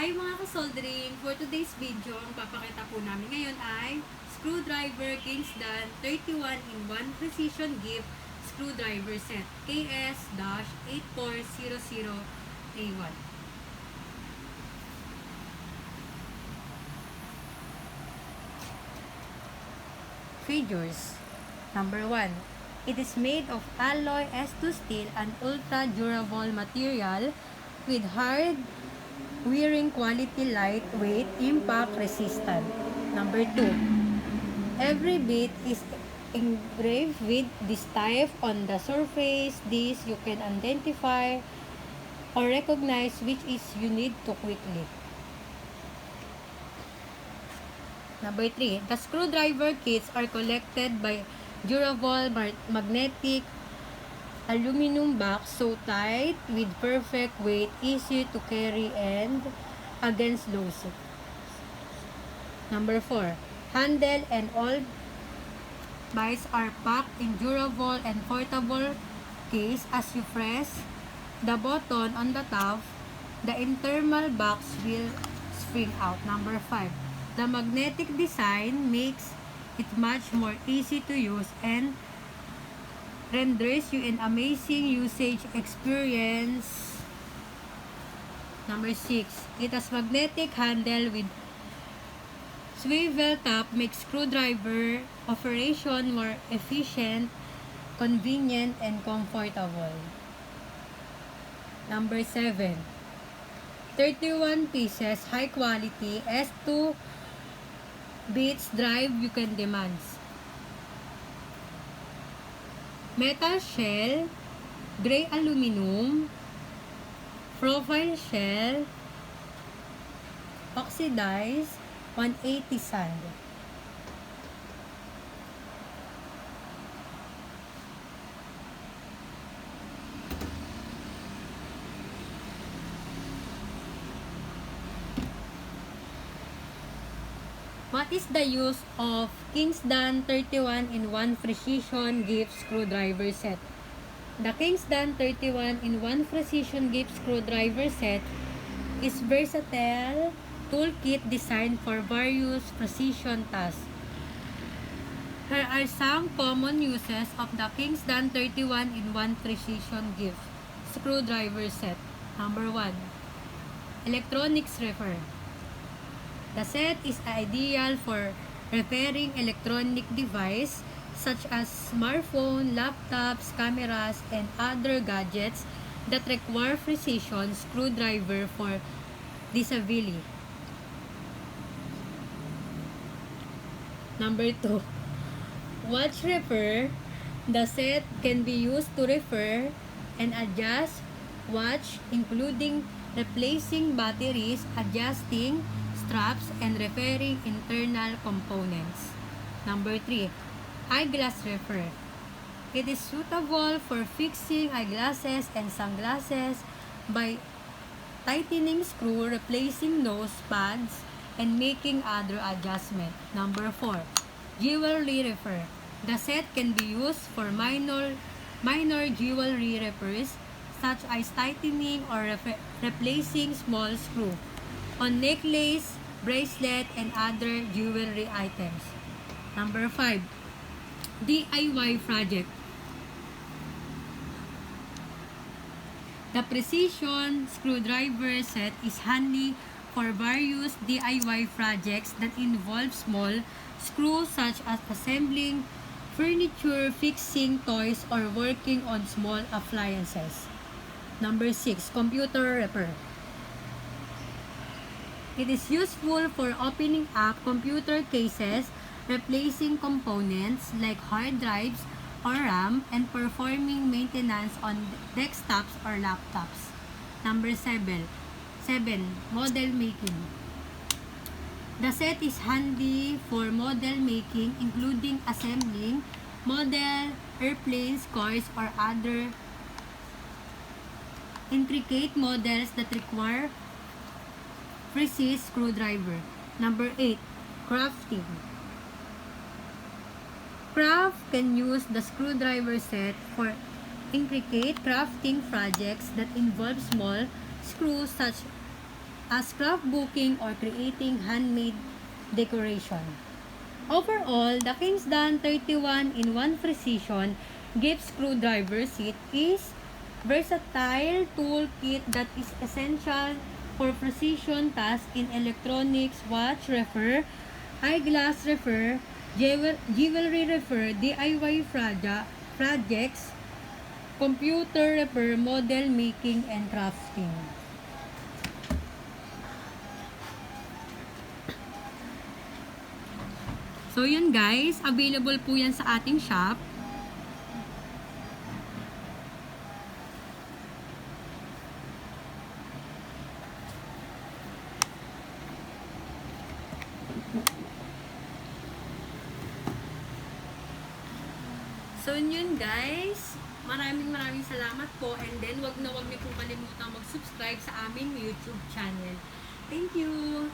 Hi mga kasoldering! For today's video, ang papakita po namin ngayon ay screwdriver KINGSDUN 31-in-1 precision gift screwdriver set KS-840031. Features. Number 1. It is made of alloy S2 steel and ultra durable material with hard wearing quality, lightweight, impact resistant. Number 2. Every bit is engraved with this type on the surface. This you can identify or recognize which is you need to quickly. Number 3. The screwdriver kits are collected by durable magnetic aluminum box, so tight with perfect weight, easy to carry and against loss. Number 4. Handle and all bites are packed in durable and portable case. As you press the button on the top, the internal box will spring out. Number 5. The magnetic design makes it much more easy to use and renders you an amazing usage experience. Number 6. It has magnetic handle with swivel top, makes screwdriver operation more efficient, convenient, and comfortable. Number 7. 31 pieces, high quality, S2 bits drive you can demand. Metal shell, gray aluminum, profile shell, oxidized, 180 sand. What is the use of KINGSDUN 31-in-1 precision gift screwdriver set? The KINGSDUN 31-in-1 precision gift screwdriver set is versatile toolkit designed for various precision tasks. Here are some common uses of the KINGSDUN 31-in-1 precision gift screwdriver set. Number 1. Electronics repair. The set is ideal for repairing electronic devices such as smartphones, laptops, cameras, and other gadgets that require precision screwdriver for disability. Number 2. Watch repair. The set can be used to repair and adjust watch, including replacing batteries, adjusting straps, and repairing internal components. Number 3. Eyeglass repair. It is suitable for fixing eyeglasses and sunglasses by tightening screw, replacing nose pads, and making other adjustments. Number 4. Jewelry repair. The set can be used for minor jewelry repairs such as tightening or replacing small screw on necklace, bracelet, and other jewelry items. Number 5. DIY project. The precision screwdriver set is handy for various DIY projects that involve small screws such as assembling furniture, fixing toys, or working on small appliances. Number 6. Computer repair. It is useful for opening up computer cases, replacing components like hard drives or RAM, and performing maintenance on desktops or laptops. Number 7. Model making. The set is handy for model making, including assembling model airplanes, cars, or other intricate models that require precise screwdriver. Number 8. Crafting. Craft can use the screwdriver set for intricate crafting projects that involve small screws such as scrapbooking or creating handmade decoration. Overall, the KINGSDUN 31-in-1 Precision Gift Screwdriver Set is versatile toolkit that is essential for precision tasks in electronics, watch repair, eyeglass repair, jewelry repair, DIY projects, computer repair, model making, and crafting. So yun guys, available po yan sa ating shop. So yun guys, maraming salamat po, and then wag niyo pong kalimutan mag-subscribe sa aming YouTube channel. Thank you!